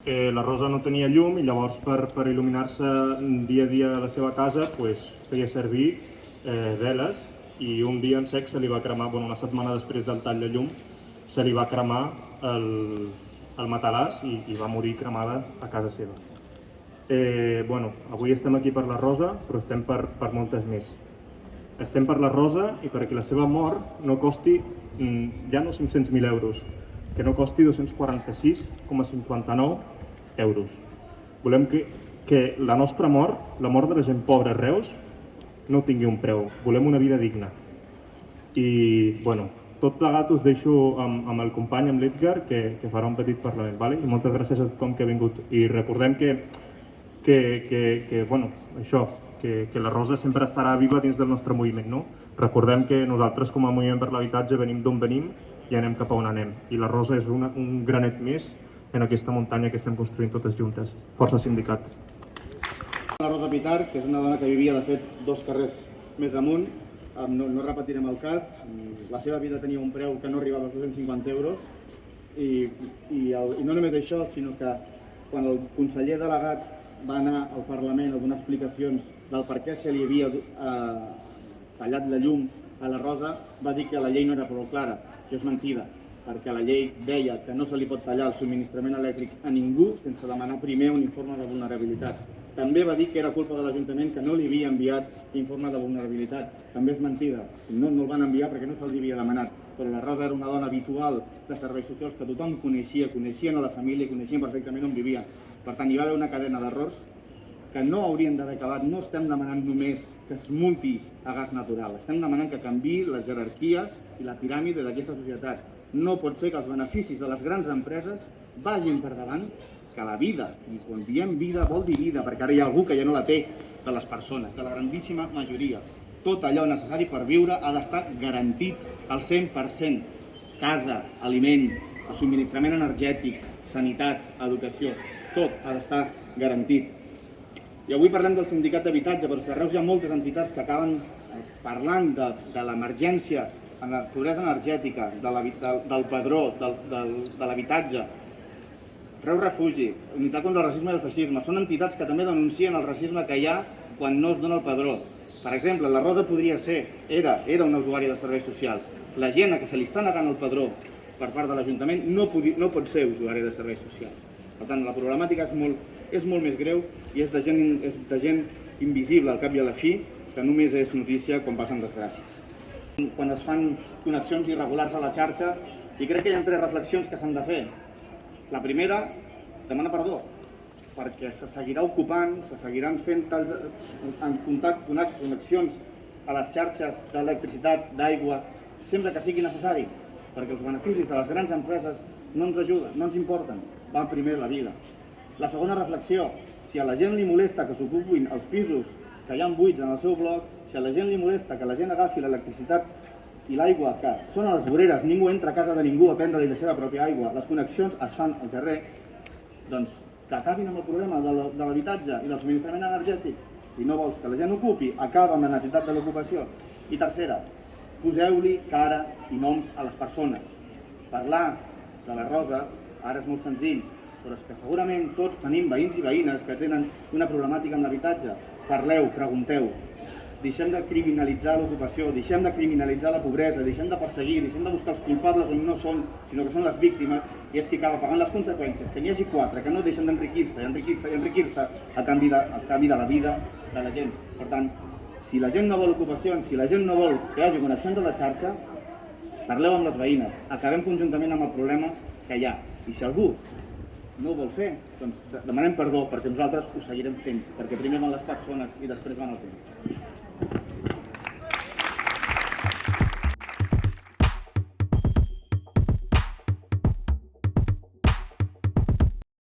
la Rosa no tenia llum i llavors per il·luminar-se dia a dia a la seva casa feia servir veles, i un dia en sec se li va cremar, una setmana després del tall de llum, se li va cremar el matalàs i va morir cremada a casa seva. Avui estem aquí per la Rosa, però estem per moltes més. Estem per la Rosa i perquè la seva mort no costi ja no 500.000 euros, que no costi 246,59 euros. Volem que la nostra mort, la mort de la gent pobra a Reus, no tingui un preu. Volem una vida digna. I, tot plegat us deixo amb el company, amb l'Edgar, que farà un petit parlament, i moltes gràcies a tothom que ha vingut. I recordem que la Rosa sempre estarà viva dins del nostre moviment. Recordem que nosaltres, com a moviment per l'habitatge, venim d'on venim i anem cap a on anem. I la Rosa és un granet més en aquesta muntanya que estem construint totes juntes. Força sindicat. La Rosa Pitar, que és una dona que vivia, de fet, 2 carrers més amunt, no repetirem el cas, la seva vida tenia un preu que no arribava als 250 euros i no només això, sinó que quan el conseller delegat va anar al Parlament a donar explicacions del per què se li havia tallat la llum a la Rosa, va dir que la llei no era prou clara. Això és mentida, perquè la llei deia que no se li pot tallar el subministrament elèctric a ningú sense demanar primer un informe de vulnerabilitat. També va dir que era culpa de l'Ajuntament que no li havia enviat informe de vulnerabilitat. També és mentida, no el van enviar perquè no se'ls havia demanat. Però la Rosa era una dona habitual de serveis socials que tothom coneixia, coneixien a la família i coneixien perfectament on vivia. Per tant, hi va haver una cadena d'errors que no haurien d'haver acabat. No estem demanant només que es multi a gas natural, estem demanant que canviï les jerarquies i la piràmide d'aquesta societat. No pot ser que els beneficis de les grans empreses vagin per davant que la vida, i quan diem vida vol dir vida, perquè ara hi ha algú que ja no la té, de les persones, de la grandíssima majoria. Tot allò necessari per viure ha d'estar garantit al 100%. Casa, aliment, subministrament energètic, sanitat, educació, tot ha d'estar garantit. I avui parlem del sindicat d'habitatge, però a Reus hi ha moltes entitats que acaben parlant de l'emergència en la pobresa energètica, del padró, de l'habitatge. Reus Refugi, Unitat contra el Racisme i el Feixisme, són entitats que també denuncien el racisme que hi ha quan no es dona el padró. Per exemple, la Rosa podria ser, era una usuària de serveis socials. La gent a que se li està negant el padró per part de l'Ajuntament no pot ser usuària de serveis socials. Per tant, la problemàtica és molt més greu i és de gent invisible al cap i a la fi, que només és notícia quan passen desgràcies. Quan es fan connexions irregulars a la xarxa, i crec que hi ha 3 reflexions que s'han de fer. La primera, demana perdó, perquè se seguirà ocupant, se seguiran fent connexions a les xarxes d'electricitat, d'aigua, sempre que sigui necessari, perquè els beneficis de les grans empreses no ens ajuden, no ens importen, va primer la vida. La segona reflexió, si a la gent li molesta que s'ocupin els pisos que hi ha buits en el seu bloc, si a la gent li molesta que la gent agafi l'electricitat i l'aigua, que són a les voreres, ningú entra a casa de ningú a prendre-li la seva pròpia aigua, les connexions es fan al carrer, doncs que acabin amb el problema de l'habitatge i del subministrament energètic, i no vols que la gent ocupi, acaba amb la necessitat de l'ocupació. I tercera, poseu-li cara i noms a les persones. Parlar de la Rosa ara és molt senzill, però és que segurament tots tenim veïns i veïnes que tenen una problemàtica amb l'habitatge. Parleu, pregunteu. Deixem de criminalitzar l'ocupació, deixem de criminalitzar la pobresa, deixem de perseguir, deixem de buscar els culpables on no són, sinó que són les víctimes, i és qui acaba pagant les conseqüències, que n'hi hagi 4, que no deixen d'enriquir-se, enriquir-se a canvi de la vida de la gent. Per tant, si la gent no vol ocupacions, si la gent no vol que hi hagi connexions a la xarxa, parleu amb les veïnes, acabem conjuntament amb el problema que hi ha. I si algú no ho vol fer, doncs demanem perdó, perquè nosaltres ho seguirem fent, perquè primer van les persones i després van els temps.